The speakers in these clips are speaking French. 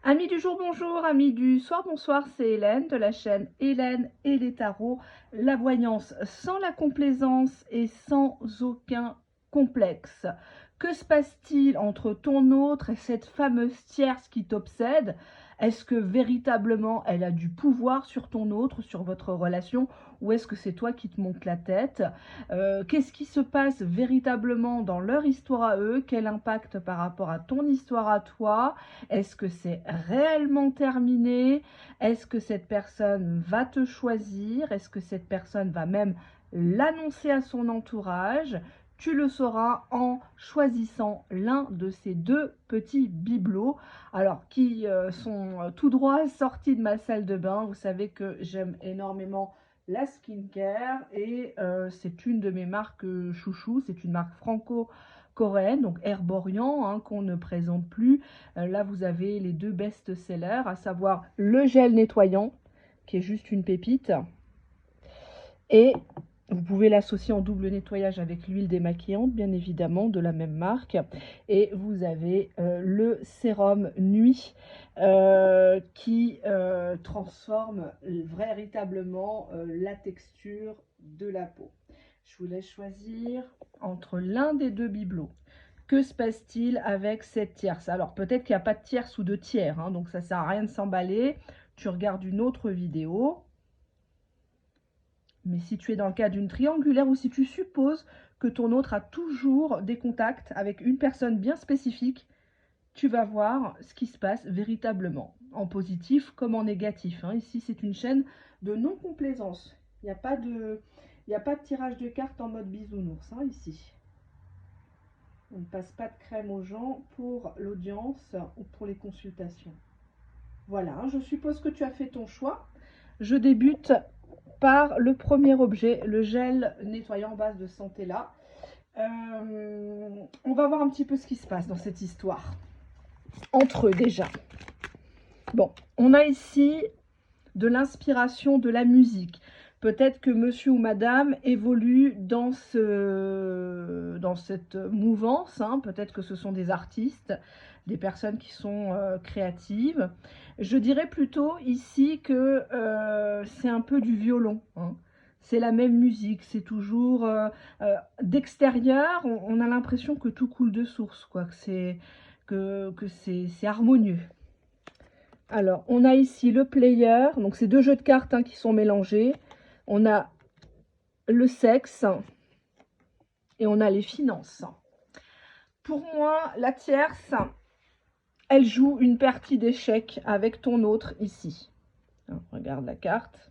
Amis du jour, bonjour, amis du soir, bonsoir, c'est Hélène de la chaîne Hélène et les tarots, la voyance sans la complaisance et sans aucun complexe. Que se passe-t-il entre ton autre et cette fameuse tierce qui t'obsède? Est-ce que véritablement elle a du pouvoir sur ton autre, sur votre relation, ou est-ce que c'est toi qui te montes la tête? Qu'est-ce qui se passe véritablement dans leur histoire à eux? Quel impact par rapport à ton histoire à toi? Est-ce que c'est réellement terminé? Est-ce que cette personne va te choisir? Est-ce que cette personne va même l'annoncer à son entourage? Tu le sauras en choisissant l'un de ces deux petits bibelots, alors qui sont tout droit sortis de ma salle de bain. Vous savez que j'aime énormément la skincare et c'est une de mes marques chouchou, c'est une marque franco-coréenne, donc Herborian, hein, qu'on ne présente plus. Là, vous avez les deux best-sellers, à savoir le gel nettoyant, qui est juste une pépite. Et vous pouvez l'associer en double nettoyage avec l'huile démaquillante, bien évidemment, de la même marque. Et vous avez le sérum nuit qui transforme véritablement la texture de la peau. Je vous laisse choisir entre l'un des deux bibelots. Que se passe-t-il avec cette tierce? Alors, peut-être qu'il n'y a pas de tierce ou de tiers, hein, donc ça ne sert à rien de s'emballer. Tu regardes une autre vidéo. Mais si tu es dans le cas d'une triangulaire ou si tu supposes que ton autre a toujours des contacts avec une personne bien spécifique, tu vas voir ce qui se passe véritablement, en positif comme en négatif. Hein. Ici, c'est une chaîne de non-complaisance. Il n'y a pas de tirage de cartes en mode bisounours, hein, ici. On ne passe pas de crème aux gens pour l'audience ou pour les consultations. Voilà, hein, je suppose que tu as fait ton choix. Je débute par le premier objet, le gel nettoyant base de Santella. On va voir un petit peu ce qui se passe dans cette histoire. Entre eux déjà. Bon, on a ici de l'inspiration de la musique. Peut-être que monsieur ou madame évolue dans cette mouvance. Hein. Peut-être que ce sont des artistes, des personnes qui sont créatives. Je dirais plutôt ici que c'est un peu du violon. Hein. C'est la même musique, c'est toujours d'extérieur, on a l'impression que tout coule de source, quoi, que c'est harmonieux. Alors, on a ici le player, donc c'est deux jeux de cartes hein, qui sont mélangés. On a le sexe et on a les finances. Pour moi, la tierce, elle joue une partie d'échecs avec ton autre ici. Regarde la carte.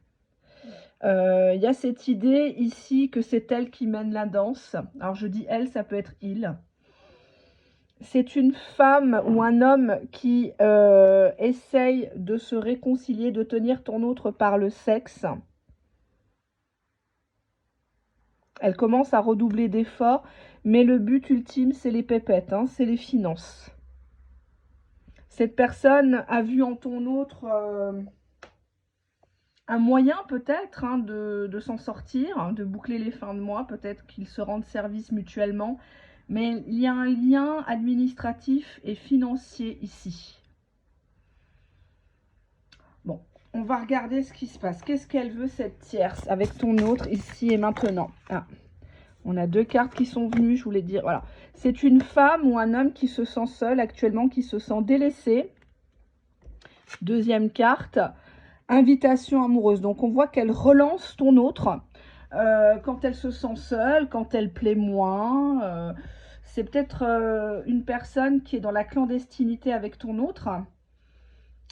Il y a cette idée ici que c'est elle qui mène la danse. Alors je dis elle, ça peut être il. C'est une femme ou un homme qui essaye de se réconcilier, de tenir ton autre par le sexe. Elle commence à redoubler d'efforts, mais le but ultime, c'est les pépettes, hein, c'est les finances. Cette personne a vu en ton autre un moyen peut-être hein, de s'en sortir, de boucler les fins de mois, peut-être qu'ils se rendent service mutuellement, mais il y a un lien administratif et financier ici. Bon, on va regarder ce qui se passe. Qu'est-ce qu'elle veut cette tierce avec ton autre ici et maintenant? Ah, on a deux cartes qui sont venues, je voulais dire, voilà. C'est une femme ou un homme qui se sent seul actuellement, qui se sent délaissé. Deuxième carte, invitation amoureuse. Donc, on voit qu'elle relance ton autre quand elle se sent seule, quand elle plaît moins. C'est peut-être une personne qui est dans la clandestinité avec ton autre.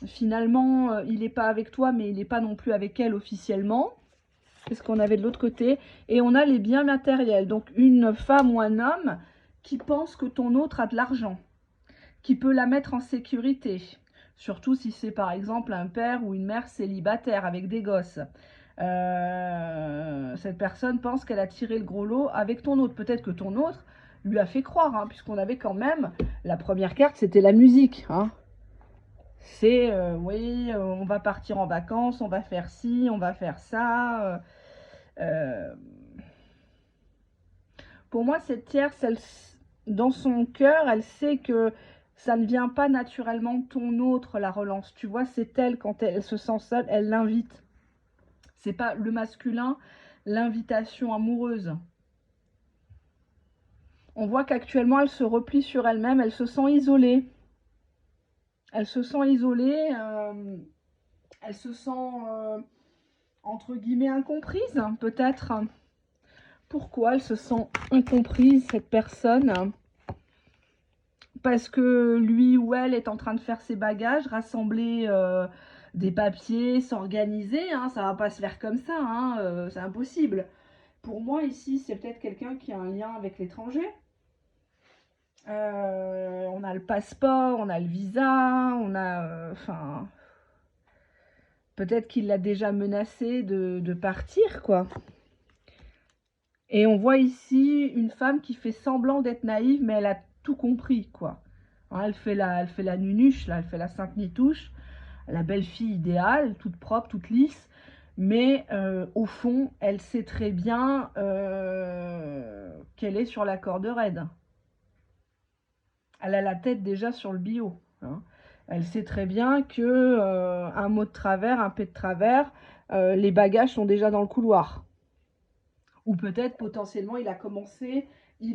Finalement, il n'est pas avec toi, mais il n'est pas non plus avec elle officiellement. C'est ce qu'on avait de l'autre côté. Et on a les biens matériels. Donc, une femme ou un homme qui pense que ton autre a de l'argent, qui peut la mettre en sécurité. Surtout si c'est par exemple un père ou une mère célibataire avec des gosses. Cette personne pense qu'elle a tiré le gros lot avec ton autre. Peut-être que ton autre lui a fait croire, hein, puisqu'on avait quand même, la première carte, c'était la musique. Hein. C'est, oui, on va partir en vacances, on va faire ci, on va faire ça. Pour moi, cette tierce, elle, dans son cœur, elle sait que Ça ne vient pas naturellement de ton autre, la relance. Tu vois, c'est elle, quand elle se sent seule, elle l'invite. C'est pas le masculin, l'invitation amoureuse. On voit qu'actuellement, elle se replie sur elle-même, elle se sent isolée. Elle se sent isolée, elle se sent, entre guillemets, incomprise, peut-être. Pourquoi elle se sent incomprise, cette personne? Parce que lui ou elle est en train de faire ses bagages, rassembler des papiers, s'organiser, hein, ça va pas se faire comme ça, hein, c'est impossible. Pour moi, ici, c'est peut-être quelqu'un qui a un lien avec l'étranger. On a le passeport, on a le visa, on a... Enfin... peut-être qu'il l'a déjà menacé de partir, quoi. Et on voit ici une femme qui fait semblant d'être naïve, mais elle a tout compris, quoi. Hein, elle fait la nunuche, là, elle fait la sainte nitouche, la belle fille idéale, toute propre, toute lisse. Mais au fond, elle sait très bien qu'elle est sur la corde raide. Elle a la tête déjà sur le bio. Hein. Elle sait très bien que un mot de travers, un pet de travers, les bagages sont déjà dans le couloir. Ou peut-être potentiellement il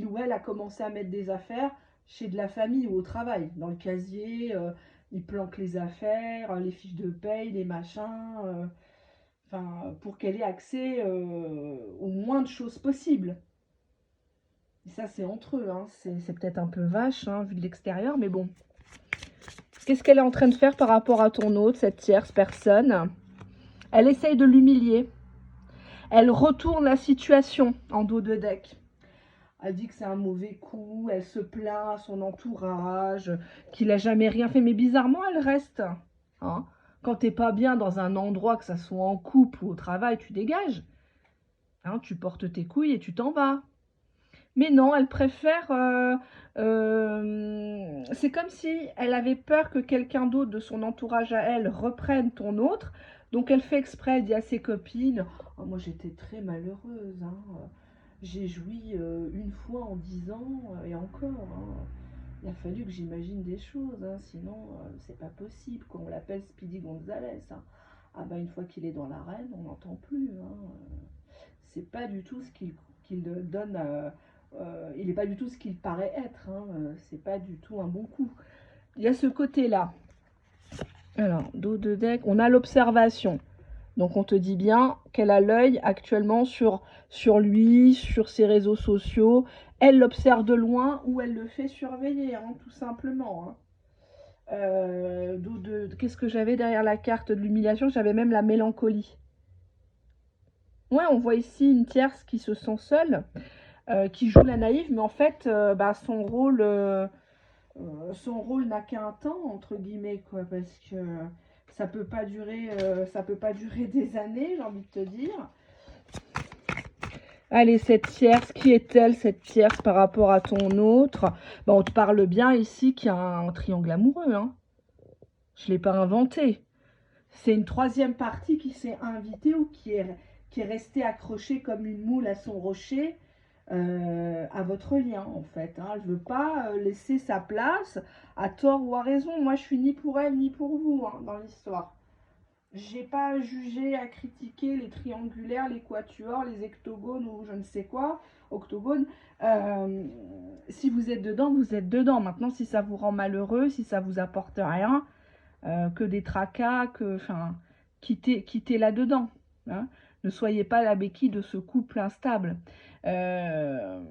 ou elle a commencé à mettre des affaires chez de la famille ou au travail. Dans le casier, il planque les affaires, les fiches de paye, les machins, pour qu'elle ait accès au moins de choses possibles. Et ça, c'est entre eux, hein. C'est peut-être un peu vache, hein, vu de l'extérieur, mais bon. Qu'est-ce qu'elle est en train de faire par rapport à ton autre, cette tierce personne? Elle essaye de l'humilier. Elle retourne la situation en dos de deck. Elle dit que c'est un mauvais coup, elle se plaint à son entourage, qu'il n'a jamais rien fait. Mais bizarrement, elle reste. Hein, quand t'es pas bien dans un endroit, que ça soit en couple ou au travail, tu dégages. Hein, tu portes tes couilles et tu t'en vas. Mais non, elle préfère... c'est comme si elle avait peur que quelqu'un d'autre de son entourage à elle reprenne ton autre. Donc elle fait exprès, elle dit à ses copines, oh, moi j'étais très malheureuse, hein. J'ai joui une fois en 10 ans, et encore, hein. Il a fallu que j'imagine des choses, hein, sinon c'est pas possible, qu'on l'appelle Speedy Gonzalez, hein. Ah bah une fois qu'il est dans l'arène, on n'entend plus, hein. C'est pas du tout ce qu'il donne, il n'est pas du tout ce qu'il paraît être, hein. C'est pas du tout un bon coup. Il y a ce côté-là. Alors, dos de deck, on a l'observation. Donc on te dit bien qu'elle a l'œil actuellement sur lui, sur ses réseaux sociaux. Elle l'observe de loin ou elle le fait surveiller, hein, tout simplement. Hein. Qu'est-ce que j'avais derrière la carte de l'humiliation? J'avais même la mélancolie. Ouais, on voit ici une tierce qui se sent seule, qui joue la naïve, mais en fait, son rôle n'a qu'un temps, entre guillemets, quoi, parce que ça peut pas durer des années, j'ai envie de te dire. Allez, cette tierce, qui est-elle, cette tierce, par rapport à ton autre? On te parle bien ici qu'il y a un triangle amoureux, hein. Je ne l'ai pas inventé. C'est une troisième partie qui s'est invitée ou qui est restée accrochée comme une moule à son rocher à votre lien, en fait. Hein. Elle ne veut pas laisser sa place, à tort ou à raison. Moi, je suis ni pour elle ni pour vous, hein, dans l'histoire. J'ai pas à juger, à critiquer les triangulaires, les quatuors, les hectogones ou je ne sais quoi, octogones. Si vous êtes dedans, vous êtes dedans. Maintenant, si ça vous rend malheureux, si ça vous apporte rien, que des tracas, quittez là-dedans. Hein. Ne soyez pas la béquille de ce couple instable. Elle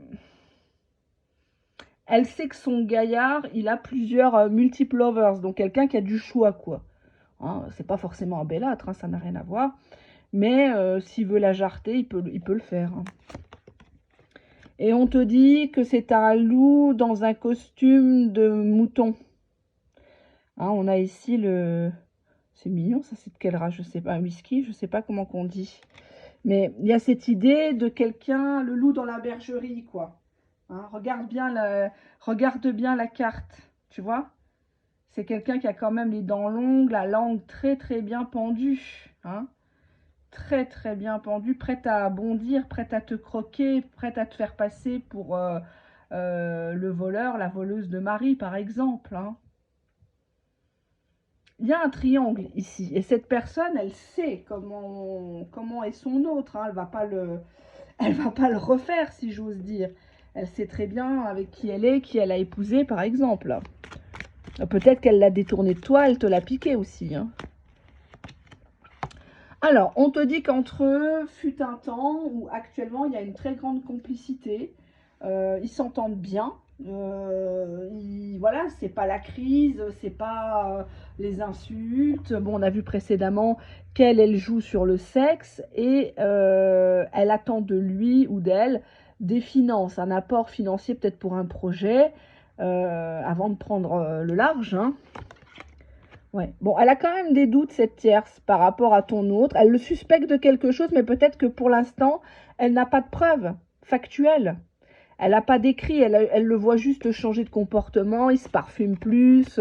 sait que son gaillard, il a plusieurs multiple lovers, donc quelqu'un qui a du choix, quoi. Hein, c'est pas forcément un bellâtre, hein, ça n'a rien à voir. Mais s'il veut la jarreter, il peut le faire. Hein. Et on te dit que c'est un loup dans un costume de mouton. Hein, on a ici le... C'est mignon, ça, c'est de quelle race? Je sais pas, un whisky, je sais pas comment qu'on dit. Mais il y a cette idée de quelqu'un, le loup dans la bergerie, quoi. Hein, regarde bien la carte, tu vois. C'est quelqu'un qui a quand même les dents longues, la langue très très bien pendue. Hein. Très très bien pendue, prête à bondir, prête à te croquer, prête à te faire passer pour le voleur, la voleuse de mari, par exemple. Hein. Il y a un triangle ici, et cette personne, elle sait comment est son autre. Hein. Elle va pas le refaire, si j'ose dire. Elle sait très bien avec qui elle est, qui elle a épousé, par exemple. Peut-être qu'elle l'a détourné de toi, elle te l'a piqué aussi. Hein. Alors, on te dit qu'entre eux fut un temps où actuellement il y a une très grande complicité. Ils s'entendent bien. Voilà, c'est pas la crise, c'est pas les insultes. Bon, on a vu précédemment qu'elle, elle joue sur le sexe et elle attend de lui ou d'elle des finances, un apport financier peut-être pour un projet avant de prendre le large. Hein. Ouais. Bon, elle a quand même des doutes, cette tierce, par rapport à ton autre. Elle le suspecte de quelque chose, mais peut-être que pour l'instant, elle n'a pas de preuves factuelles. Elle n'a pas d'écrit, elle le voit juste changer de comportement, il se parfume plus,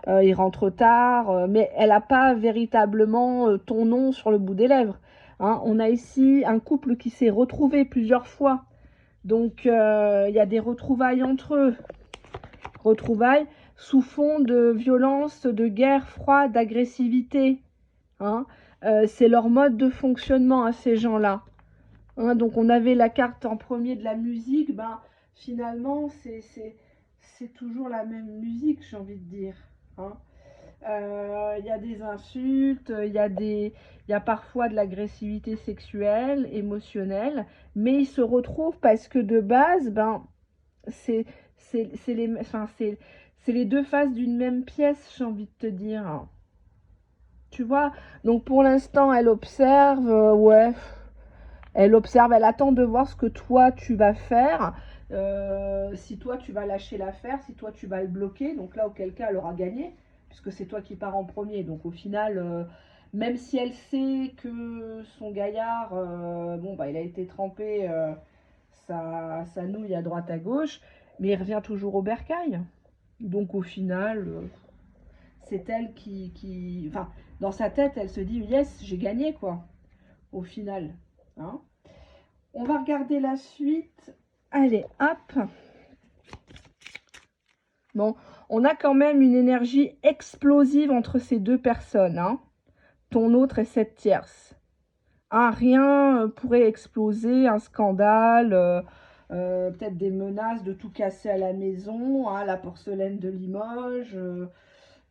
il rentre tard, mais elle n'a pas véritablement ton nom sur le bout des lèvres. Hein. On a ici un couple qui s'est retrouvé plusieurs fois. Donc, il y a des retrouvailles entre eux. Retrouvailles sous fond de violence, de guerre froide, d'agressivité. Hein. C'est leur mode de fonctionnement à ces gens-là. Hein, donc on avait la carte en premier de la musique, ben finalement c'est toujours la même musique, j'ai envie de dire. Hein. Y a des insultes, il y a parfois de l'agressivité sexuelle, émotionnelle, mais ils se retrouvent parce que de base, ben c'est c'est les deux faces d'une même pièce, j'ai envie de te dire. Tu vois? Donc pour l'instant, elle observe, ouais, elle observe, elle attend de voir ce que toi tu vas faire. Si toi tu vas lâcher l'affaire, si toi tu vas le bloquer, donc là auquel cas elle aura gagné, puisque c'est toi qui pars en premier. Donc au final, même si elle sait que son gaillard, bon bah il a été trempé sa nouille à droite à gauche, mais il revient toujours au bercail. Donc au final, c'est elle enfin, dans sa tête, elle se dit yes, j'ai gagné quoi, au final. Hein. On va regarder la suite. Allez, hop. Bon, on a quand même une énergie explosive entre ces deux personnes. Hein. Ton autre et cette tierce. Hein, rien pourrait exploser, un scandale, peut-être des menaces de tout casser à la maison, hein, la porcelaine de Limoges,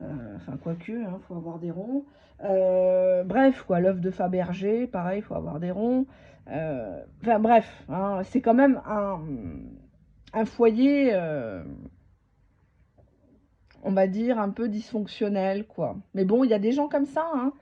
enfin quoique, hein, faut avoir des ronds. Bref, quoi, l'œuf de Fabergé, pareil, faut avoir des ronds. Enfin bref, hein, c'est quand même un foyer, on va dire, un peu dysfonctionnel, quoi. Mais bon, il y a des gens comme ça, hein.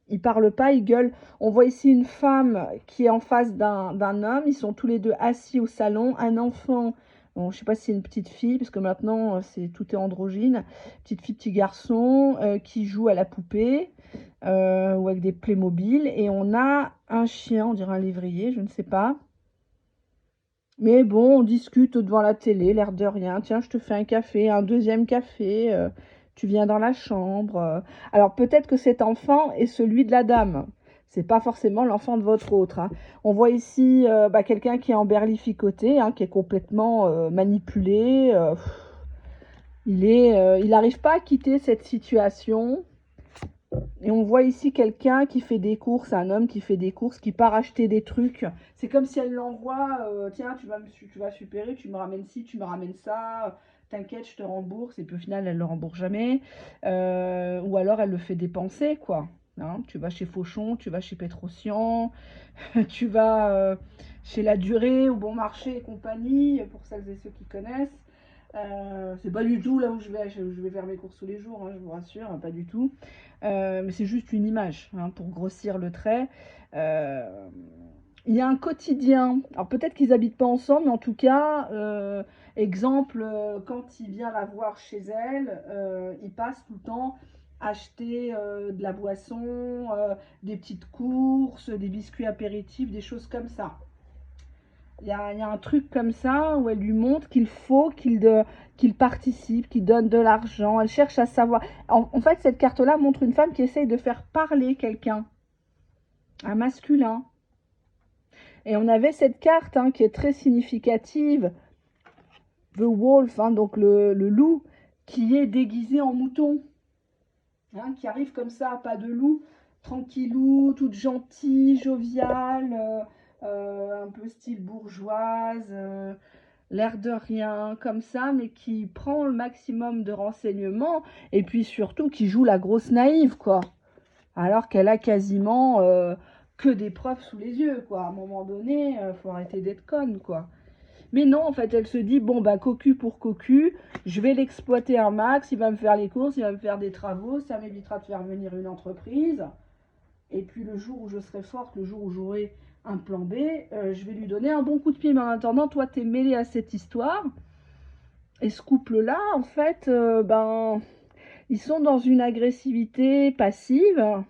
Ils parlent pas, ils gueulent. On voit ici une femme qui est en face d'un homme. Ils sont tous les deux assis au salon. Un enfant, bon, je sais pas si c'est une petite fille, parce que maintenant, tout est androgyne. Petite fille, petit garçon, qui joue à la poupée, ou avec des Playmobil. Et on a un chien, on dirait un lévrier, je ne sais pas. Mais bon, on discute devant la télé, l'air de rien. Tiens, je te fais un café, un deuxième café. Tu viens dans la chambre. Alors peut-être que cet enfant est celui de la dame. C'est pas forcément l'enfant de votre autre. Hein. On voit ici quelqu'un qui est emberlificoté, hein, qui est complètement manipulé. Il n'arrive pas à quitter cette situation. Et on voit ici quelqu'un qui fait des courses, un homme qui fait des courses, qui part acheter des trucs. C'est comme si elle l'envoie, tiens, tu vas supérer, tu me ramènes ci, tu me ramènes ça, t'inquiète, je te rembourse. Et puis au final, elle ne le rembourse jamais. Ou alors, elle le fait dépenser, quoi. Hein, tu vas chez Fauchon, tu vas chez Pétrosian, tu vas chez La Durée, au Bon Marché et compagnie, pour celles et ceux qui connaissent. C'est pas du tout là où je vais faire mes courses tous les jours, hein, je vous rassure, hein, pas du tout. Mais c'est juste une image, hein, pour grossir le trait. Il y a un quotidien. Alors peut-être qu'ils habitent pas ensemble, mais en tout cas, exemple, quand il vient la voir chez elle, il passe tout le temps acheter de la boisson, des petites courses, des biscuits apéritifs, des choses comme ça. Il y a un truc comme ça où elle lui montre qu'il faut qu'il participe, qu'il donne de l'argent. Elle cherche à savoir. En fait, cette carte-là montre une femme qui essaye de faire parler quelqu'un, un masculin. Et on avait cette carte, hein, qui est très significative The wolf, hein, donc le loup qui est déguisé en mouton, hein, qui arrive comme ça, pas de loup, tranquillou, toute gentille, joviale, un peu style bourgeoise, l'air de rien, comme ça, mais qui prend le maximum de renseignements, et puis surtout qui joue la grosse naïve, quoi. Alors qu'elle a quasiment que des preuves sous les yeux, quoi. À un moment donné, faut arrêter d'être conne, quoi. Mais non, en fait, elle se dit, bon, bah, cocu pour cocu, je vais l'exploiter un max, il va me faire les courses, il va me faire des travaux, ça m'évitera de faire venir une entreprise. Et puis le jour où je serai forte, le jour où j'aurai un plan B, je vais lui donner un bon coup de pied. Mais en attendant, toi, t'es mêlé à cette histoire. Et ce couple-là, en fait, ben, ils sont dans une agressivité passive.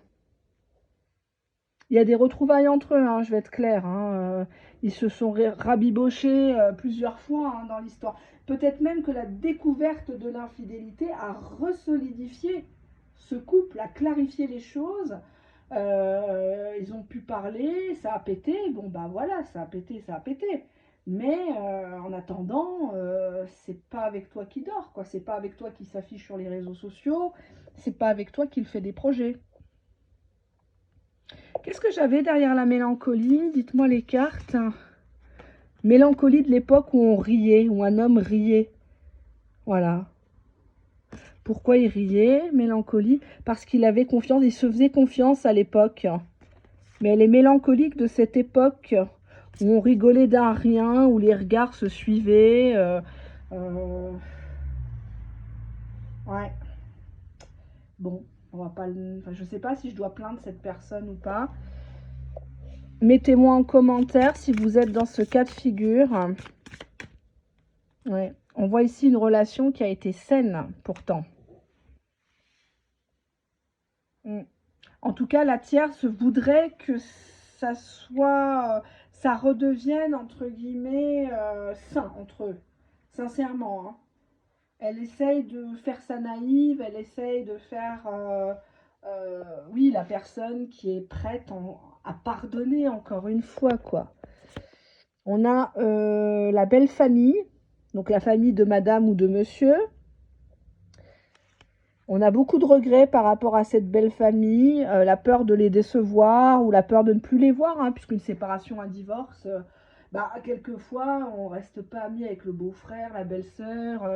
Il y a des retrouvailles entre eux, hein, je vais être claire. Hein, ils se sont rabibochés plusieurs fois, hein, dans l'histoire. Peut-être même que la découverte de l'infidélité a resolidifié ce couple, a clarifié les choses. Ils ont pu parler, ça a pété. Bon, bah voilà, ça a pété, ça a pété. Mais en attendant, c'est pas avec toi qui dort, quoi. C'est pas avec toi qui s'affiche sur les réseaux sociaux. C'est pas avec toi qu'il fait des projets. Qu'est-ce que j'avais derrière la mélancolie? Dites-moi les cartes. Mélancolie de l'époque où on riait, où un homme riait. Voilà. Pourquoi il riait? Mélancolie. Parce qu'il avait confiance, il se faisait confiance à l'époque. Mais elle est mélancolique de cette époque où on rigolait d'un rien, où les regards se suivaient. Ouais. Bon, on va pas. Enfin, je sais pas si je dois plaindre cette personne ou pas. Mettez-moi en commentaire si vous êtes dans ce cas de figure. Ouais. On voit ici une relation qui a été saine, pourtant. En tout cas, la tierce voudrait que ça soit, ça redevienne, entre guillemets, sain entre eux. Sincèrement, hein. Elle essaye de faire sa naïve, elle essaye de faire, oui, la personne qui est prête à pardonner, encore une fois, quoi. On a la belle famille, donc la famille de madame ou de monsieur. On a beaucoup de regrets par rapport à cette belle famille, la peur de les décevoir ou la peur de ne plus les voir, hein, puisqu'une séparation, un divorce, bah, quelquefois, on reste pas amis avec le beau-frère, la belle-sœur,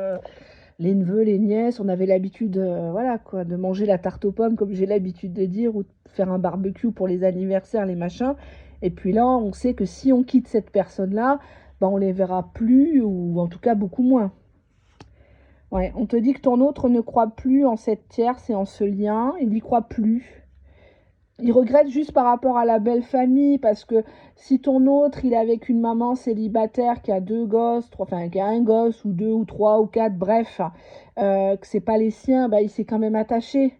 les neveux, les nièces. On avait l'habitude, voilà, quoi, de manger la tarte aux pommes, comme j'ai l'habitude de dire, ou de faire un barbecue pour les anniversaires, les machins. Et puis là, on sait que si on quitte cette personne-là, bah, on les verra plus, ou en tout cas beaucoup moins. Ouais, on te dit que ton autre ne croit plus en cette tierce et en ce lien, il n'y croit plus. Il regrette juste par rapport à la belle famille, parce que si ton autre, il est avec une maman célibataire qui a deux gosses, enfin qui a un gosse, ou deux, ou trois, ou quatre, bref, que c'est pas les siens, bah, il s'est quand même attaché.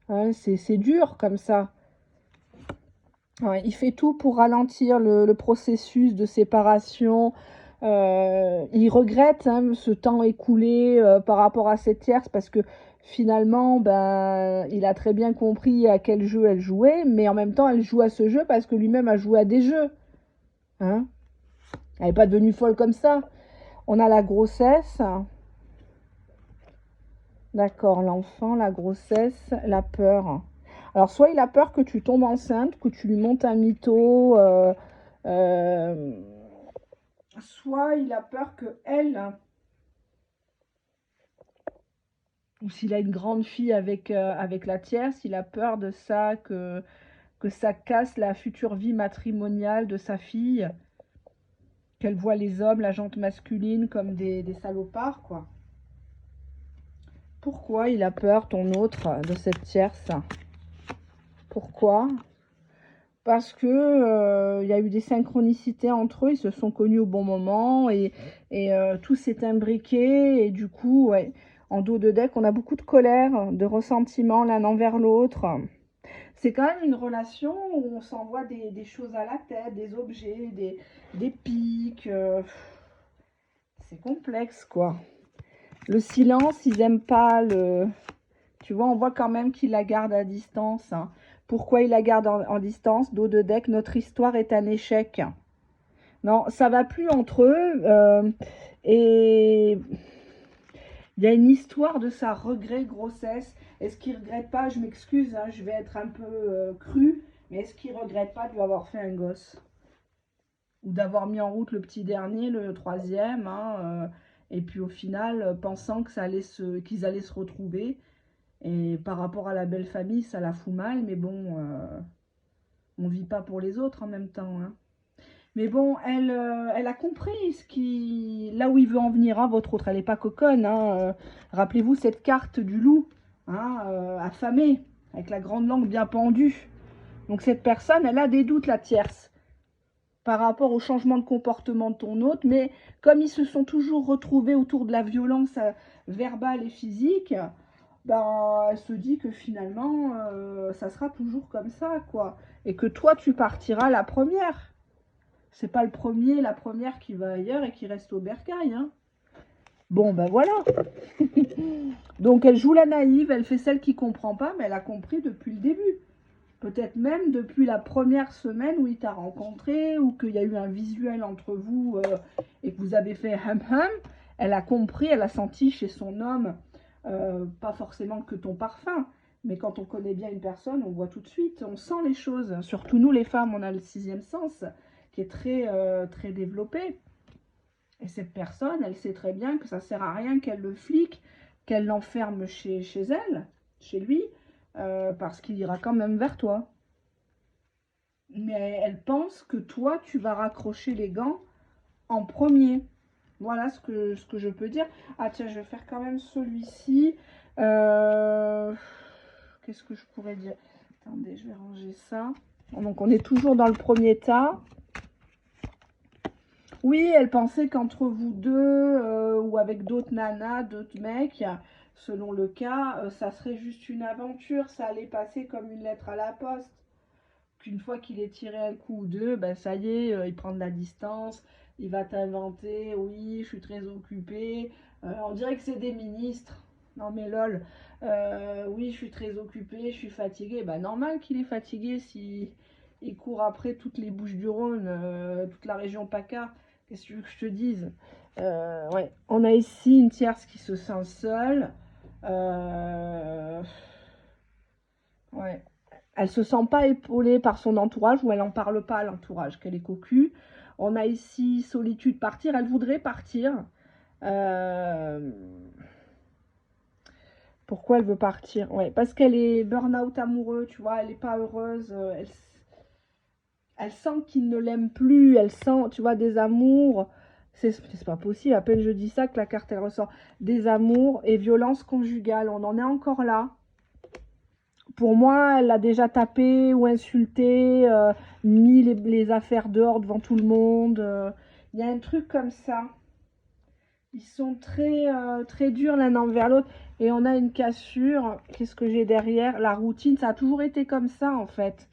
Hein, c'est dur comme ça. Ouais, il fait tout pour ralentir le processus de séparation. Il regrette, hein, ce temps écoulé par rapport à cette tierce, parce que finalement, ben, il a très bien compris à quel jeu elle jouait, mais en même temps, elle joue à ce jeu parce que lui-même a joué à des jeux. Hein, elle n'est pas devenue folle comme ça. On a la grossesse. D'accord, l'enfant, la grossesse, la peur. Alors, soit il a peur que tu tombes enceinte, que tu lui montes un mytho, euh, soit il a peur que elle, ou s'il a une grande fille avec la tierce, il a peur de ça, que ça casse la future vie matrimoniale de sa fille, qu'elle voit les hommes, la gente masculine, comme des salopards, quoi. Pourquoi il a peur, ton autre, de cette tierce? Pourquoi? Parce que y a eu des synchronicités entre eux, ils se sont connus au bon moment, et tout s'est imbriqué, et du coup, ouais, en dos de deck, on a beaucoup de colère, de ressentiment l'un envers l'autre. C'est quand même une relation où on s'envoie des choses à la tête, des objets, des pics. C'est complexe, quoi. Le silence, ils n'aiment pas le... Tu vois, on voit quand même qu'il la garde à distance, hein. Pourquoi il la garde en distance? Dos de deck, notre histoire est un échec. Non, ça va plus entre eux. Et il y a une histoire de sa regret grossesse. Est-ce qu'il regrette pas, je m'excuse, hein, je vais être un peu crue, mais est-ce qu'il regrette pas de lui avoir fait un gosse? Ou d'avoir mis en route le petit dernier, le troisième, hein, et puis au final, pensant que qu'ils allaient se retrouver. Et par rapport à la belle famille, ça la fout mal, mais bon, on vit pas pour les autres en même temps, hein. Mais bon, elle a compris là où il veut en venir, hein, votre autre. Elle n'est pas coconne, hein. Rappelez-vous cette carte du loup, hein, affamé, avec la grande langue bien pendue. Donc cette personne, elle a des doutes, la tierce, par rapport au changement de comportement de ton hôte. Mais comme ils se sont toujours retrouvés autour de la violence verbale et physique, ben, elle se dit que finalement, ça sera toujours comme ça, quoi. Et que toi, tu partiras la première. C'est pas le premier, la première qui va ailleurs et qui reste au bercail, hein. Bon, ben voilà. Donc, elle joue la naïve, elle fait celle qui comprend pas, mais elle a compris depuis le début. Peut-être même depuis la première semaine où il t'a rencontré, ou qu'il y a eu un visuel entre vous et que vous avez fait hum. Elle a compris, elle a senti chez son homme, pas forcément que ton parfum, mais quand on connaît bien une personne, on voit tout de suite, on sent les choses. Surtout nous les femmes, on a le sixième sens qui est très développé. Et cette personne, elle sait très bien que ça sert à rien qu'elle le flique, qu'elle l'enferme chez elle, chez lui, parce qu'il ira quand même vers toi. Mais elle pense que toi, tu vas raccrocher les gants en premier. Voilà ce que je peux dire. Ah tiens, je vais faire quand même celui-ci. Qu'est-ce que je pourrais dire? Attendez, je vais ranger ça. Donc on est toujours dans le premier tas. Oui, elle pensait qu'entre vous deux, ou avec d'autres nanas, d'autres mecs, selon le cas, ça serait juste une aventure, ça allait passer comme une lettre à la poste. Qu'une fois qu'il est tiré un coup ou deux, ben ça y est, il prend de la distance, il va t'inventer, oui, je suis très occupée. On dirait que c'est des ministres. Non mais lol, oui, je suis très occupée, je suis fatiguée. Ben normal qu'il est fatigué si il court après toutes les Bouches-du-Rhône, toute la région PACA. Qu'est-ce que tu veux que je te dise? Ouais. On a ici une tierce qui se sent seule. Ouais. Elle se sent pas épaulée par son entourage, ou elle n'en parle pas à l'entourage, qu'elle est cocu. On a ici solitude, partir. Elle voudrait partir. Euh, Pourquoi elle veut partir? Ouais, parce qu'elle est burn-out amoureux, tu vois. Elle n'est pas heureuse. Elle sent qu'il ne l'aime plus. Elle sent, tu vois, des amours. C'est pas possible. À peine je dis ça que la carte, elle ressort. Des amours et violence conjugale. On en est encore là. Pour moi, elle l'a déjà tapé ou insulté, mis les affaires dehors devant tout le monde. Il y a un truc comme ça. Ils sont très durs l'un envers l'autre. Et on a une cassure. Qu'est-ce que j'ai derrière? La routine, ça a toujours été comme ça, en fait.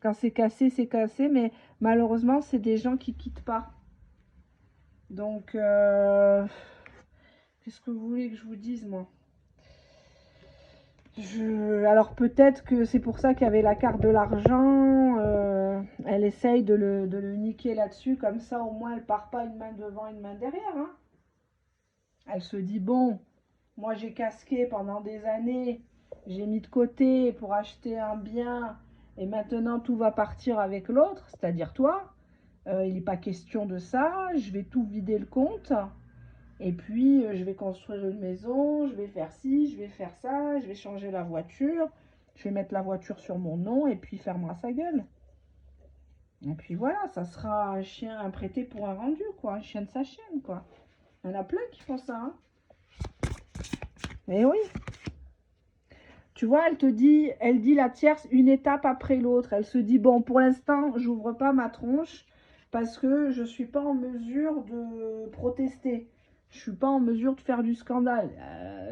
Quand c'est cassé, c'est cassé. Mais malheureusement, c'est des gens qui quittent pas. Donc, qu'est-ce que vous voulez que je vous dise, moi? Alors peut-être que c'est pour ça qu'il y avait la carte de l'argent. Elle essaye de le niquer là-dessus. Comme ça, au moins, elle part pas une main devant, une main derrière, hein. Elle se dit, bon, moi j'ai casqué pendant des années. J'ai mis de côté pour acheter un bien. Et maintenant, tout va partir avec l'autre, c'est-à-dire toi. Il n'est pas question de ça. Je vais tout vider le compte. Et puis, je vais construire une maison, je vais faire ci, je vais faire ça, je vais changer la voiture, je vais mettre la voiture sur mon nom et puis fermera sa gueule. Et puis voilà, ça sera un chien prêté pour un rendu, quoi, un chien de sa chienne, quoi. Il y en a plein qui font ça, hein. Mais oui, tu vois, elle dit la tierce une étape après l'autre. Elle se dit, bon, pour l'instant, j'ouvre pas ma tronche parce que je suis pas en mesure de protester. Je suis pas en mesure de faire du scandale.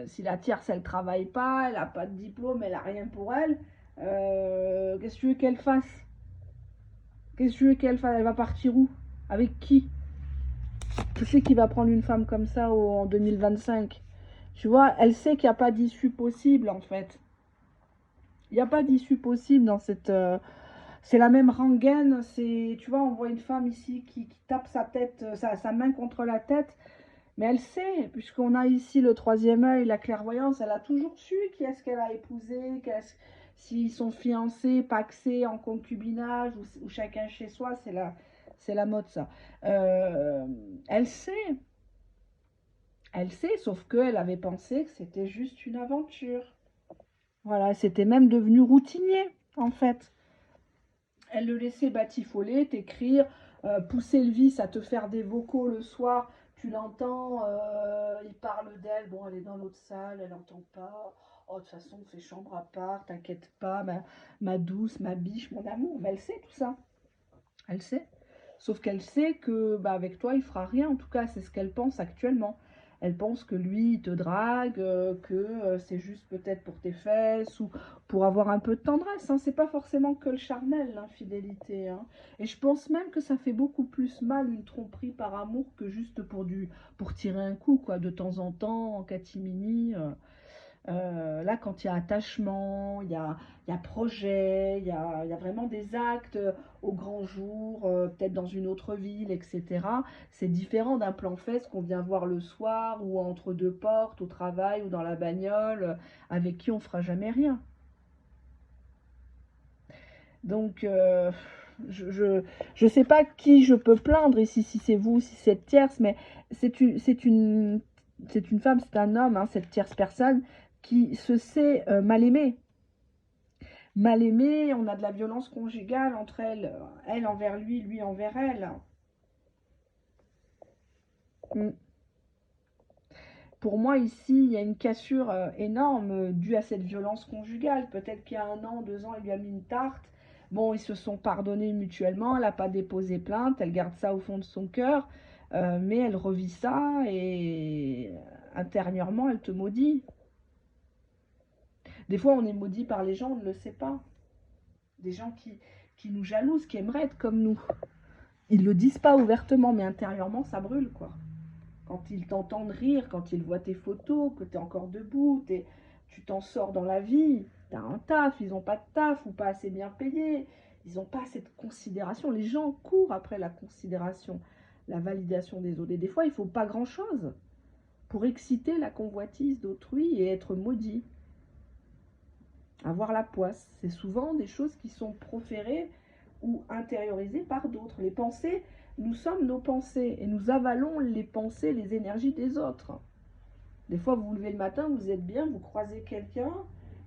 Si la tierce, elle travaille pas, elle a pas de diplôme, elle a rien pour elle, qu'est-ce que tu veux qu'elle fasse? Qu'est-ce que tu veux qu'elle fasse? Elle va partir où? Avec qui? Qui c'est qui va prendre une femme comme ça en 2025? Tu vois, elle sait qu'il n'y a pas d'issue possible, en fait. Il n'y a pas d'issue possible c'est la même rengaine, c'est, tu vois, on voit une femme ici qui tape sa tête, sa main contre la tête, mais elle sait, puisqu'on a ici le troisième œil, la clairvoyance, elle a toujours su qui est-ce qu'elle a épousé, s'ils sont fiancés, pacsés, en concubinage, ou chacun chez soi, c'est la mode ça. Euh, elle sait, elle sait, sauf qu'elle avait pensé que c'était juste une aventure. Voilà, c'était même devenu routinier, en fait. Elle le laissait batifoler, t'écrire, pousser le vice à te faire des vocaux le soir. Tu l'entends, il parle d'elle. Bon, elle est dans l'autre salle, elle n'entend pas. Oh, de toute façon, on fait chambre à part, t'inquiète pas, ma douce, ma biche, mon amour. Mais elle sait tout ça. Elle sait. Sauf qu'elle sait que bah, avec toi, il fera rien. En tout cas, c'est ce qu'elle pense actuellement. Elle pense que lui, il te drague, que c'est juste peut-être pour tes fesses ou pour avoir un peu de tendresse. Hein. C'est pas forcément que le charnel, l'infidélité. Hein. Et je pense même que ça fait beaucoup plus mal une tromperie par amour que juste pour tirer un coup, quoi, de temps en temps, en catimini. Là, quand il y a attachement, il y a projet, il y a vraiment des actes au grand jour, peut-être dans une autre ville, etc. C'est différent d'un plan fest qu'on vient voir le soir ou entre deux portes, au travail ou dans la bagnole, avec qui on fera jamais rien. Donc, je sais pas qui je peux plaindre ici, si c'est vous, si c'est tierce, mais c'est une femme, c'est un homme, hein, cette tierce personne, qui se sait mal aimée. Mal aimée, on a de la violence conjugale entre elle, elle envers lui, lui envers elle. Mm. Pour moi, ici, il y a une cassure énorme due à cette violence conjugale. Peut-être qu'il y a 1 an, 2 ans, il lui a mis une tarte. Bon, ils se sont pardonnés mutuellement. Elle n'a pas déposé plainte. Elle garde ça au fond de son cœur. Mais elle revit ça et intérieurement, elle te maudit. Des fois, on est maudit par les gens, on ne le sait pas. Des gens qui nous jalousent, qui aimeraient être comme nous. Ils le disent pas ouvertement, mais intérieurement, ça brûle, quoi. Quand ils t'entendent rire, quand ils voient tes photos, que tu es encore debout, tu t'en sors dans la vie, tu as un taf, ils n'ont pas de taf ou pas assez bien payé, ils n'ont pas cette considération. Les gens courent après la considération, la validation des autres. Et des fois, il ne faut pas grand-chose pour exciter la convoitise d'autrui et être maudit. Avoir la poisse, c'est souvent des choses qui sont proférées ou intériorisées par d'autres. Les pensées, nous sommes nos pensées et nous avalons les pensées, les énergies des autres. Des fois, vous vous levez le matin, vous êtes bien, vous croisez quelqu'un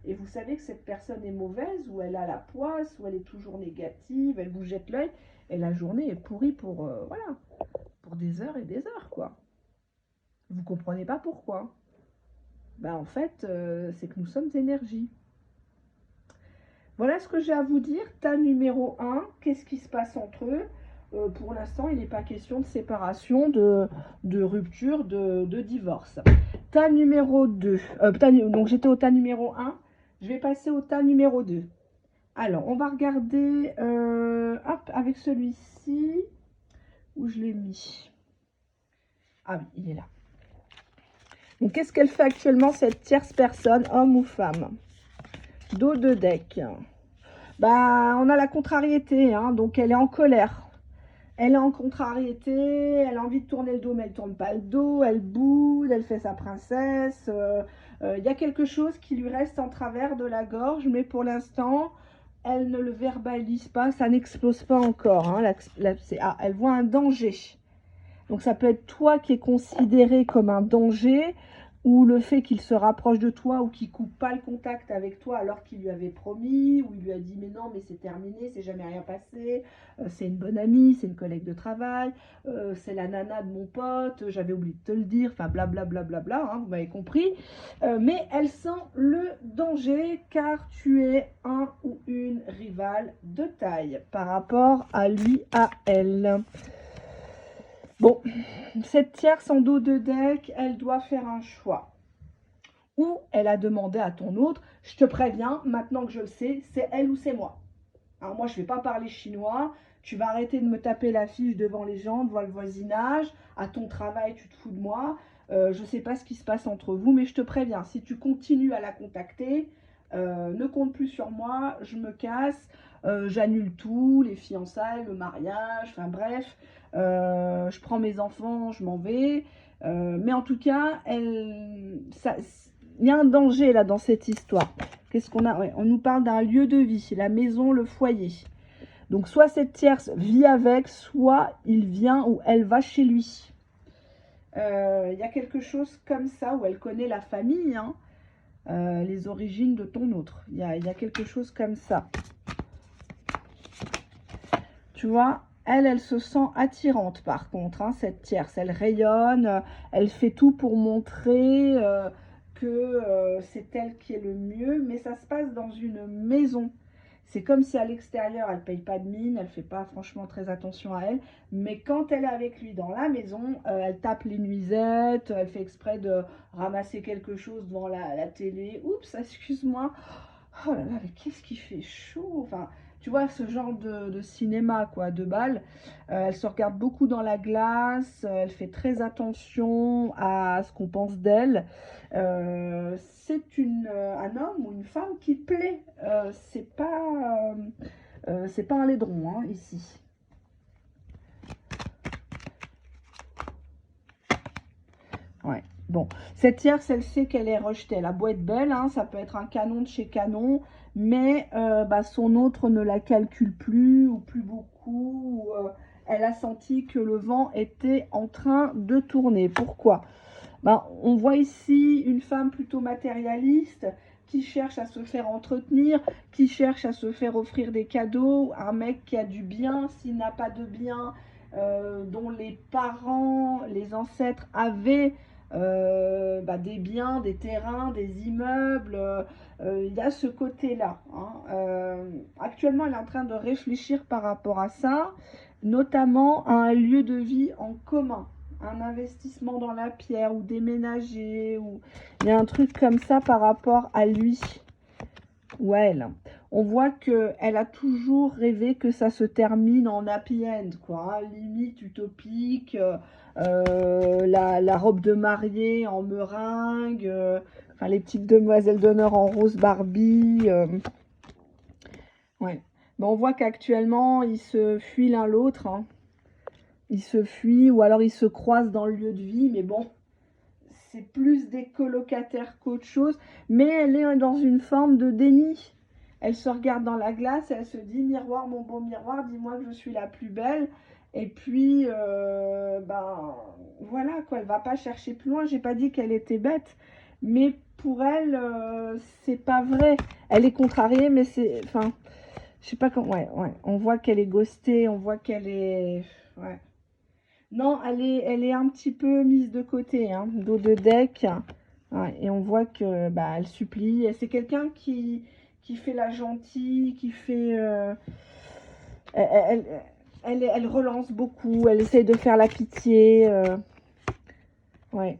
et vous savez que cette personne est mauvaise ou elle a la poisse ou elle est toujours négative, elle vous jette l'œil et la journée est pourrie voilà, pour des heures et des heures, quoi. Vous ne comprenez pas pourquoi. Ben, en fait, c'est que nous sommes énergie. Voilà ce que j'ai à vous dire. Tas numéro 1, qu'est-ce qui se passe entre eux? Pour l'instant, il n'est pas question de séparation, de rupture, de divorce. Tas numéro 2. Donc j'étais au tas numéro 1. Je vais passer au tas numéro 2. Alors, on va regarder hop, avec celui-ci. Où je l'ai mis? Ah oui, il est là. Donc, qu'est-ce qu'elle fait actuellement, cette tierce personne, homme ou femme? Dos de deck. Bah, on a la contrariété, hein, donc elle est en colère. Elle est en contrariété, elle a envie de tourner le dos, mais elle ne tourne pas le dos, elle boude, elle fait sa princesse. Y a quelque chose qui lui reste en travers de la gorge, mais pour l'instant, elle ne le verbalise pas, ça n'explose pas encore. Hein, elle voit un danger. Donc ça peut être toi qui est considéré comme un danger, ou le fait qu'il se rapproche de toi ou qu'il coupe pas le contact avec toi alors qu'il lui avait promis, ou il lui a dit mais non mais c'est terminé, c'est jamais rien passé, c'est une bonne amie, c'est une collègue de travail, c'est la nana de mon pote, j'avais oublié de te le dire, enfin blablabla, bla, bla, bla, hein, vous m'avez compris. Mais elle sent le danger car tu es un ou une rivale de taille par rapport à lui, à elle. Bon, cette tierce en dos de deck, elle doit faire un choix. Ou elle a demandé à ton autre, je te préviens, maintenant que je le sais, c'est elle ou c'est moi. Alors moi, je ne vais pas parler chinois, tu vas arrêter de me taper l'affiche devant les gens, devant le voisinage, à ton travail, tu te fous de moi. Je ne sais pas ce qui se passe entre vous, mais je te préviens, si tu continues à la contacter, ne compte plus sur moi, je me casse, j'annule tout, les fiançailles, le mariage, enfin bref, je prends mes enfants, je m'en vais. Mais en tout cas, il y a un danger là dans cette histoire. Qu'est-ce qu'on a? Ouais, on nous parle d'un lieu de vie, la maison, le foyer. Donc soit cette tierce vit avec, soit il vient ou elle va chez lui. Il y a quelque chose comme ça où elle connaît la famille, hein, les origines de ton autre. Il y a quelque chose comme ça. Tu vois, elle se sent attirante par contre, hein, cette tierce. Elle rayonne, elle fait tout pour montrer que c'est elle qui est le mieux, mais ça se passe dans une maison. C'est comme si à l'extérieur, elle ne paye pas de mine, elle ne fait pas franchement très attention à elle, mais quand elle est avec lui dans la maison, elle tape les nuisettes, elle fait exprès de ramasser quelque chose devant la télé. Oups, excuse-moi. Oh là là, mais qu'est-ce qui fait chaud? Enfin, tu vois, ce genre de cinéma, quoi, de bal. Elle se regarde beaucoup dans la glace, elle fait très attention à ce qu'on pense d'elle. C'est un homme ou une femme qui plaît. C'est pas un laidron, hein, ici. Ouais. Bon, cette tierce, elle sait qu'elle est rejetée. Elle a beau être belle, hein, ça peut être un canon de chez Canon, mais son autre ne la calcule plus ou plus beaucoup. Elle a senti que le vent était en train de tourner. Pourquoi? On voit ici une femme plutôt matérialiste qui cherche à se faire entretenir, qui cherche à se faire offrir des cadeaux, un mec qui a du bien, s'il n'a pas de bien, dont les parents, les ancêtres avaient des biens, des terrains, des immeubles. Il y a ce côté-là, hein. Actuellement, elle est en train de réfléchir par rapport à ça, notamment à un lieu de vie en commun, un investissement dans la pierre ou déménager, ou il y a un truc comme ça par rapport à lui ou à elle. On voit qu'elle a toujours rêvé que ça se termine en happy end, quoi, hein, limite utopique, la robe de mariée en meringue, enfin les petites demoiselles d'honneur en rose Barbie. Ouais. Mais on voit qu'actuellement, ils se fuient l'un l'autre, hein. Ils se fuient ou alors ils se croisent dans le lieu de vie, mais bon, c'est plus des colocataires qu'autre chose. Mais elle est dans une forme de déni. Elle se regarde dans la glace et elle se dit: miroir, mon beau miroir, dis-moi que je suis la plus belle. Et puis, voilà quoi, elle va pas chercher plus loin. J'ai pas dit qu'elle était bête, mais pour elle, c'est pas vrai. Elle est contrariée, mais c'est, enfin, je sais pas comment. Ouais, ouais. On voit qu'elle est ghostée, on voit qu'elle est, ouais. Non, elle est un petit peu mise de côté, hein, dos de deck. Ouais, et on voit que elle supplie. Et c'est quelqu'un qui fait la gentille, qui fait. Elle, elle relance beaucoup, elle essaye de faire la pitié. Ouais.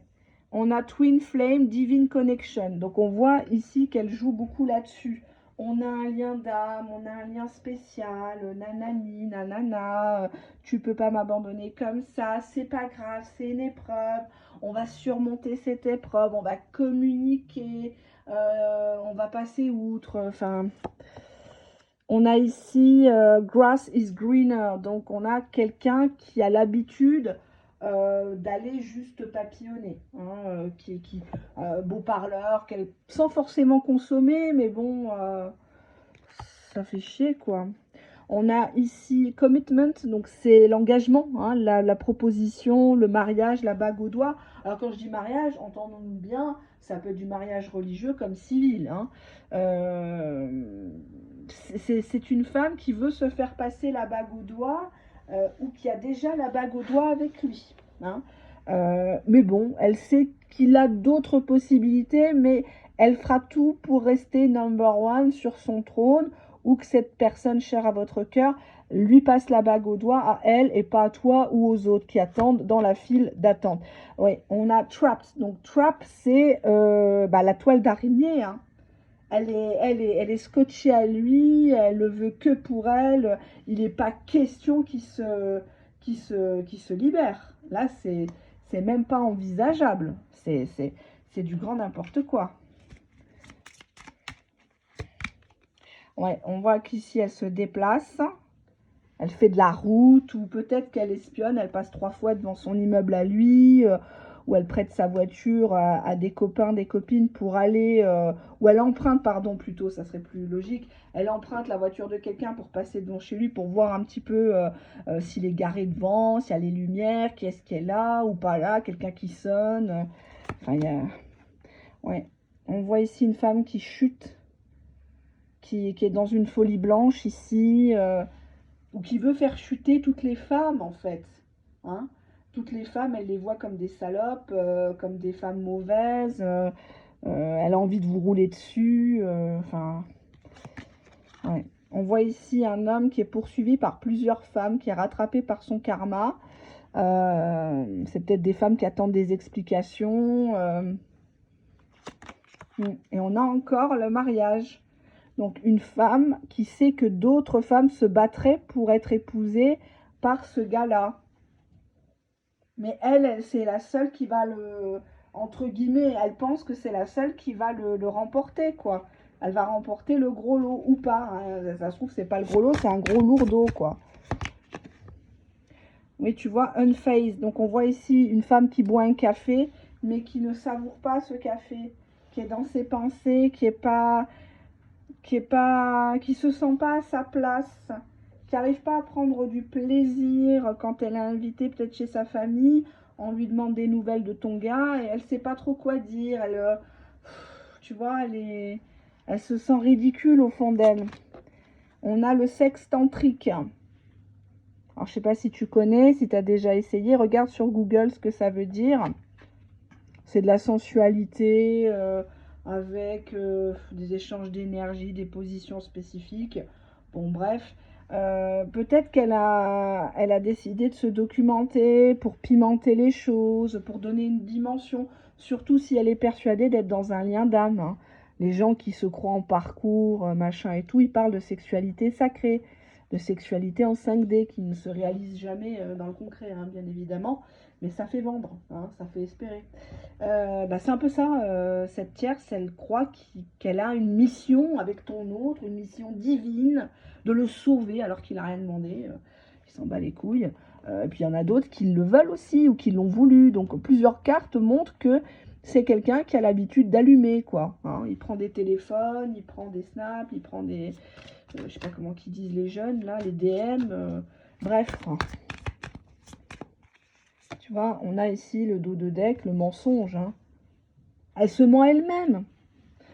On a Twin Flame, Divine Connection. Donc on voit ici qu'elle joue beaucoup là-dessus. On a un lien d'âme, on a un lien spécial, nanani, nanana, tu peux pas m'abandonner comme ça, c'est pas grave, c'est une épreuve, on va surmonter cette épreuve, on va communiquer, on va passer outre, enfin... On a ici Grass is greener, donc on a quelqu'un qui a l'habitude d'aller juste papillonner, hein, beau parleur, sans forcément consommer, mais bon, ça fait chier quoi. On a ici commitment, donc c'est l'engagement, hein, la proposition, le mariage, la bague au doigt. Alors quand je dis mariage, entendons-nous bien, ça peut être du mariage religieux comme civil, hein. C'est une femme qui veut se faire passer la bague au doigt ou qui a déjà la bague au doigt avec lui, hein. Mais bon, elle sait qu'il a d'autres possibilités, mais elle fera tout pour rester number one sur son trône, ou que cette personne chère à votre cœur lui passe la bague au doigt à elle et pas à toi ou aux autres qui attendent dans la file d'attente. Oui, on a Trapped. Donc Trap, c'est la toile d'araignée, hein. Elle est scotchée à lui, elle le veut que pour elle. Il n'est pas question qu'il se libère. Là, c'est même pas envisageable. C'est du grand n'importe quoi. Ouais, on voit qu'ici, elle se déplace. Elle fait de la route, ou peut-être qu'elle espionne, elle passe 3 fois devant son immeuble à lui, ou elle prête sa voiture à des copains, des copines pour aller, ou elle emprunte, pardon, plutôt, ça serait plus logique, elle emprunte la voiture de quelqu'un pour passer devant chez lui, pour voir un petit peu s'il est garé devant, s'il y a les lumières, qui est-ce qui est là ou pas là, quelqu'un qui sonne. Enfin, il y a... Ouais. On voit ici une femme qui chute, qui est dans une folie blanche ici, ou qui veut faire chuter toutes les femmes en fait. Hein, toutes les femmes, elle les voit comme des salopes, comme des femmes mauvaises. Elle a envie de vous rouler dessus. Enfin, ouais. On voit ici un homme qui est poursuivi par plusieurs femmes, qui est rattrapé par son karma. C'est peut-être des femmes qui attendent des explications. Et on a encore le mariage. Donc une femme qui sait que d'autres femmes se battraient pour être épousées par ce gars-là. Mais elle c'est la seule qui va le... Entre guillemets, elle pense que c'est la seule qui va le remporter, quoi. Elle va remporter le gros lot ou pas. Hein. Ça se trouve, c'est pas le gros lot, c'est un gros lourdeau, quoi. Oui, tu vois, unfazed. Donc on voit ici une femme qui boit un café, mais qui ne savoure pas ce café, qui est dans ses pensées, qui se sent pas à sa place, qui n'arrive pas à prendre du plaisir quand elle est invitée peut-être chez sa famille, on lui demande des nouvelles de ton gars et elle sait pas trop quoi dire. Elle, tu vois, elle se sent ridicule au fond d'elle. On a le sexe tantrique. Alors je sais pas si tu connais, si tu as déjà essayé, regarde sur Google ce que ça veut dire. C'est de la sensualité avec des échanges d'énergie, des positions spécifiques. Bon, bref. Peut-être elle a décidé de se documenter pour pimenter les choses, pour donner une dimension, surtout si elle est persuadée d'être dans un lien d'âme. Hein. Les gens qui se croient en parcours, machin et tout, ils parlent de sexualité sacrée, de sexualité en 5D, qui ne se réalise jamais dans le concret, hein, bien évidemment, mais ça fait vendre, hein, ça fait espérer. C'est un peu ça, cette tierce, elle croit qu'elle a une mission avec ton autre, une mission divine, de le sauver alors qu'il n'a rien demandé, il s'en bat les couilles. Et puis il y en a d'autres qui le veulent aussi ou qui l'ont voulu. Donc plusieurs cartes montrent que c'est quelqu'un qui a l'habitude d'allumer, quoi. Hein. Il prend des téléphones, il prend des snaps, il prend des... je sais pas comment qu'ils disent les jeunes, là, les DM, bref, quoi. Tu vois, on a ici le dos de deck, le mensonge. Hein. Elle se ment elle-même.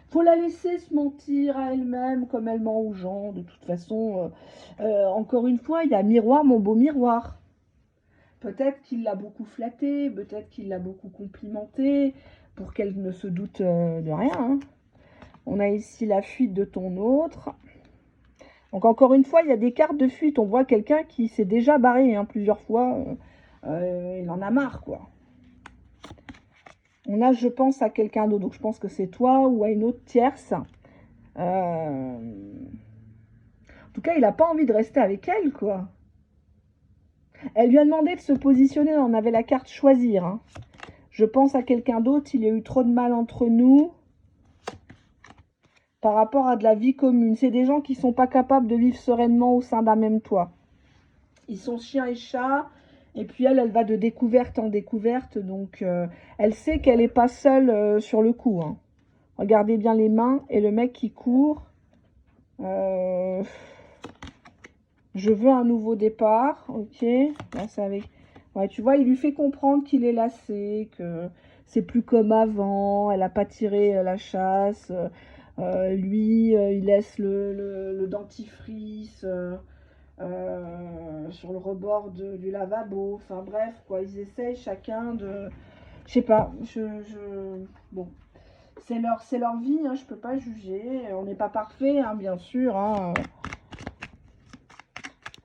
Faut la laisser se mentir à elle-même comme elle ment aux gens. De toute façon, encore une fois, il y a miroir, mon beau miroir. Peut-être qu'il l'a beaucoup flattée, peut-être qu'il l'a beaucoup complimentée, pour qu'elle ne se doute de rien. Hein. On a ici la fuite de ton autre. Donc encore une fois, il y a des cartes de fuite. On voit quelqu'un qui s'est déjà barré hein, plusieurs fois. Il en a marre, quoi. On a, je pense, à quelqu'un d'autre. Donc je pense que c'est toi ou à une autre tierce. En tout cas, il n'a pas envie de rester avec elle, quoi. Elle lui a demandé de se positionner. On avait la carte choisir. Hein. Je pense à quelqu'un d'autre. Il y a eu trop de mal entre nous. Par rapport à de la vie commune. C'est des gens qui ne sont pas capables de vivre sereinement au sein d'un même toit. Ils sont chien et chat. Et puis elle va de découverte en découverte. Donc elle sait qu'elle n'est pas seule sur le coup. Hein. Regardez bien les mains et le mec qui court. Je veux un nouveau départ. Ok. Là, c'est avec... Ouais, tu vois, il lui fait comprendre qu'il est lassé, que c'est plus comme avant. Elle n'a pas tiré la chasse. Lui, il laisse le dentifrice sur le rebord du lavabo. Enfin bref, quoi. Ils essayent chacun de... Je sais pas. Bon. C'est leur vie, hein, je peux pas juger. On n'est pas parfait, hein, bien sûr. Hein.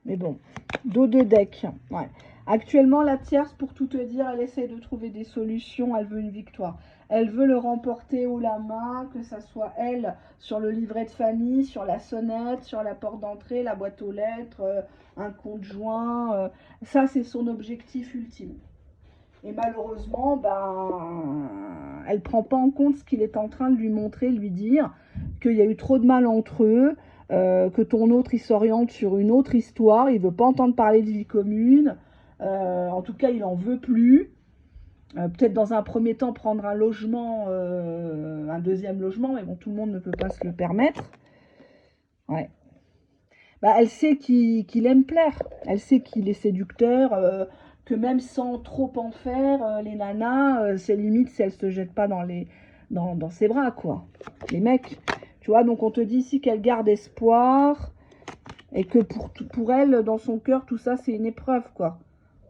Mais bon, dos de deck. Ouais. Actuellement, la tierce, pour tout te dire, elle essaie de trouver des solutions. Elle veut une victoire. Elle veut le remporter haut la main, que ça soit elle sur le livret de famille, sur la sonnette, sur la porte d'entrée, la boîte aux lettres, un compte joint. Ça, c'est son objectif ultime. Et malheureusement, elle ne prend pas en compte ce qu'il est en train de lui montrer, lui dire qu'il y a eu trop de mal entre eux, que ton autre, il s'oriente sur une autre histoire, il veut pas entendre parler de vie commune, en tout cas, il en veut plus. Peut-être dans un premier temps prendre un logement, un deuxième logement, mais bon, tout le monde ne peut pas se le permettre. Ouais. Bah, elle sait qu'il aime plaire, elle sait qu'il est séducteur, que même sans trop en faire, les nanas, c'est limite si elles se jettent pas dans ses bras, quoi. Les mecs, tu vois, donc on te dit ici qu'elle garde espoir, et que pour elle, dans son cœur, tout ça, c'est une épreuve, quoi.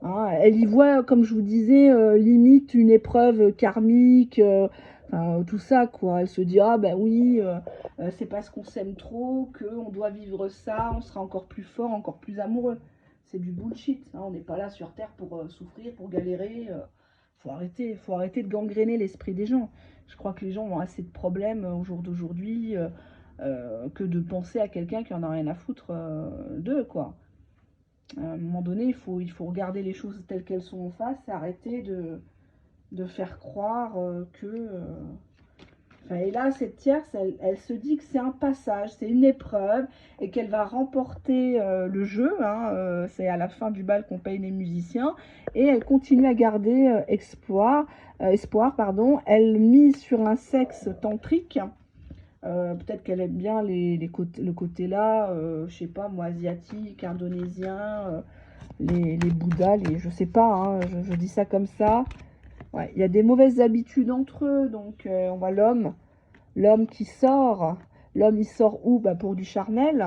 Hein, elle y voit, comme je vous disais, limite une épreuve karmique, enfin, tout ça, quoi. Elle se dit, ah ben oui, c'est parce qu'on s'aime trop qu'on doit vivre ça, on sera encore plus fort, encore plus amoureux. C'est du bullshit. Hein, on n'est pas là sur Terre pour souffrir, pour galérer. Faut arrêter de gangréner l'esprit des gens. Je crois que les gens ont assez de problèmes au jour d'aujourd'hui que de penser à quelqu'un qui en a rien à foutre d'eux, quoi. À un moment donné, il faut regarder les choses telles qu'elles sont en face et arrêter de faire croire que... Enfin, et là, cette tierce, elle se dit que c'est un passage, c'est une épreuve et qu'elle va remporter le jeu. Hein, c'est à la fin du bal qu'on paye les musiciens. Et elle continue à garder espoir. Pardon. Elle mise sur un sexe tantrique. Peut-être qu'elle aime bien le côté là, je sais pas moi, asiatique, indonésien, les Bouddhas, je sais pas, hein, je dis ça comme ça. Ouais, il y a des mauvaises habitudes entre eux, donc on voit l'homme qui sort. L'homme, il sort où? Bah, pour du charnel,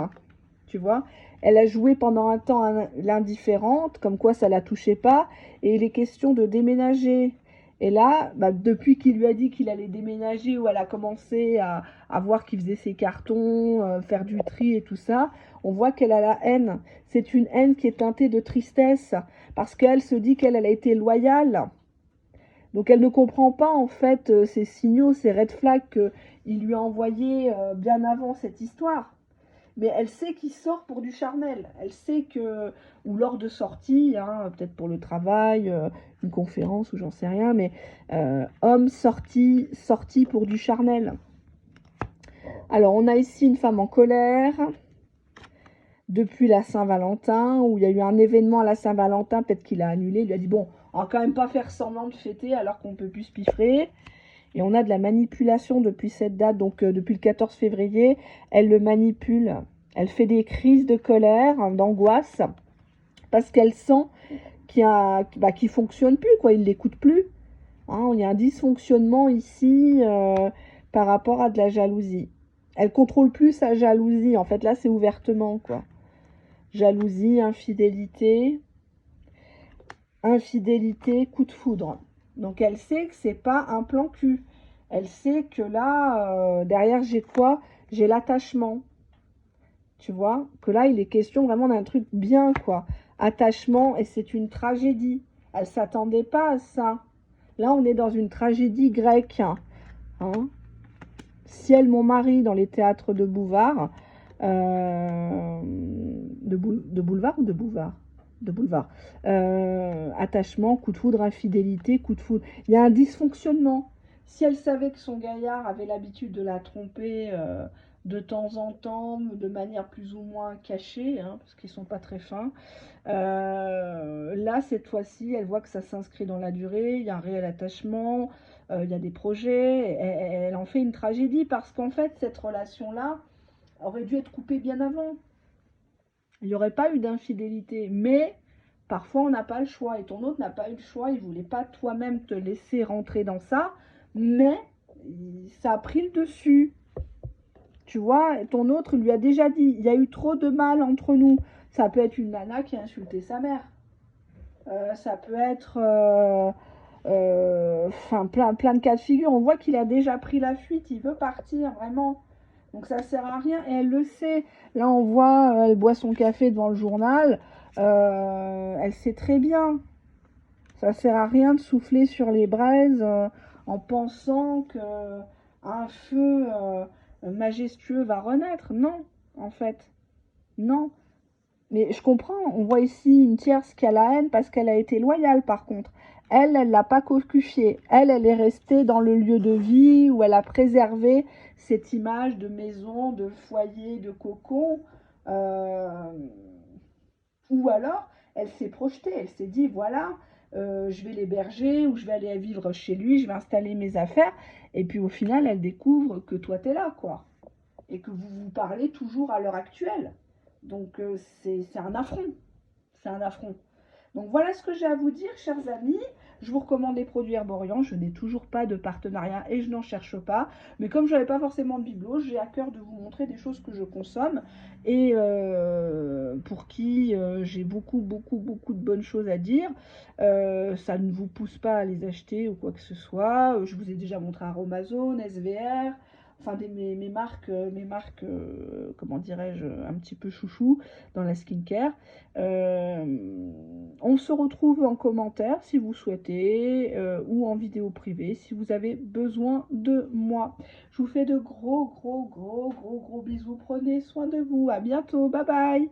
tu vois. Elle a joué pendant un temps l'indifférente, comme quoi ça la touchait pas, et il est question de déménager. Et là, bah, depuis qu'il lui a dit qu'il allait déménager, où elle a commencé à voir qu'il faisait ses cartons, faire du tri et tout ça, on voit qu'elle a la haine. C'est une haine qui est teintée de tristesse, parce qu'elle se dit qu'elle a été loyale. Donc elle ne comprend pas en fait ces signaux, ces red flags qu'il lui a envoyés bien avant cette histoire. Mais elle sait qu'il sort pour du charnel. Elle sait que, ou lors de sorties, hein, peut-être pour le travail, une conférence ou j'en sais rien, mais homme sorti pour du charnel. Alors on a ici une femme en colère depuis la Saint-Valentin, où il y a eu un événement à la Saint-Valentin, peut-être qu'il a annulé, il lui a dit bon, on va quand même pas faire semblant de fêter alors qu'on peut plus se piffrer. Et on a de la manipulation depuis cette date, donc depuis le 14 février, elle le manipule. Elle fait des crises de colère, hein, d'angoisse, parce qu'elle sent qu'il ne fonctionne plus, quoi. Il ne l'écoute plus. Hein, il y a un dysfonctionnement ici par rapport à de la jalousie. Elle contrôle plus sa jalousie. En fait, là, c'est ouvertement, quoi. Jalousie, infidélité, coup de foudre. Donc elle sait que c'est pas un plan cul. Elle sait que là, derrière, j'ai quoi? J'ai l'attachement. Tu vois? Que là, il est question vraiment d'un truc bien, quoi. Attachement, et c'est une tragédie. Elle s'attendait pas à ça. Là, on est dans une tragédie grecque. Hein? Ciel, mon mari, dans les théâtres de Bouvard. De boulevard ou de Bouvard? De boulevard. Attachement, coup de foudre, infidélité, coup de foudre. Il y a un dysfonctionnement. Si elle savait que son gaillard avait l'habitude de la tromper de temps en temps, de manière plus ou moins cachée, hein, parce qu'ils sont pas très fins, là, cette fois-ci, elle voit que ça s'inscrit dans la durée, il y a un réel attachement, il y a des projets, elle en fait une tragédie, parce qu'en fait, cette relation-là aurait dû être coupée bien avant. Il n'y aurait pas eu d'infidélité, mais parfois on n'a pas le choix, et ton autre n'a pas eu le choix, il ne voulait pas toi-même te laisser rentrer dans ça, mais ça a pris le dessus. Tu vois, ton autre lui a déjà dit, il y a eu trop de mal entre nous. Ça peut être une nana qui a insulté sa mère. Ça peut être plein de cas de figure. On voit qu'il a déjà pris la fuite, il veut partir, vraiment. Donc ça sert à rien et elle le sait. Là on voit, elle boit son café devant le journal. Elle sait très bien. Ça sert à rien de souffler sur les braises en pensant que un feu majestueux va renaître. Non, en fait, non. Mais je comprends. On voit ici une tierce qui a la haine parce qu'elle a été loyale. Par contre, Elle l'a pas cocufié. Elle est restée dans le lieu de vie où elle a préservé cette image de maison, de foyer, de cocon. Euh, ou alors, elle s'est projetée, elle s'est dit, voilà, je vais l'héberger ou je vais aller vivre chez lui, je vais installer mes affaires. Et puis au final, elle découvre que toi, tu es là, quoi. Et que vous vous parlez toujours à l'heure actuelle. Donc c'est un affront. C'est un affront. Donc voilà ce que j'ai à vous dire, chers amis. Je vous recommande les produits Herborian. Je n'ai toujours pas de partenariat et je n'en cherche pas. Mais comme je n'avais pas forcément de bibelot, j'ai à cœur de vous montrer des choses que je consomme et pour qui j'ai beaucoup de bonnes choses à dire. Ça ne vous pousse pas à les acheter ou quoi que ce soit. Je vous ai déjà montré Aromazone, SVR. Enfin, mes marques comment dirais-je, un petit peu chouchou dans la skincare. On se retrouve en commentaire si vous souhaitez ou en vidéo privée si vous avez besoin de moi. Je vous fais de gros bisous. Prenez soin de vous. À bientôt. Bye bye.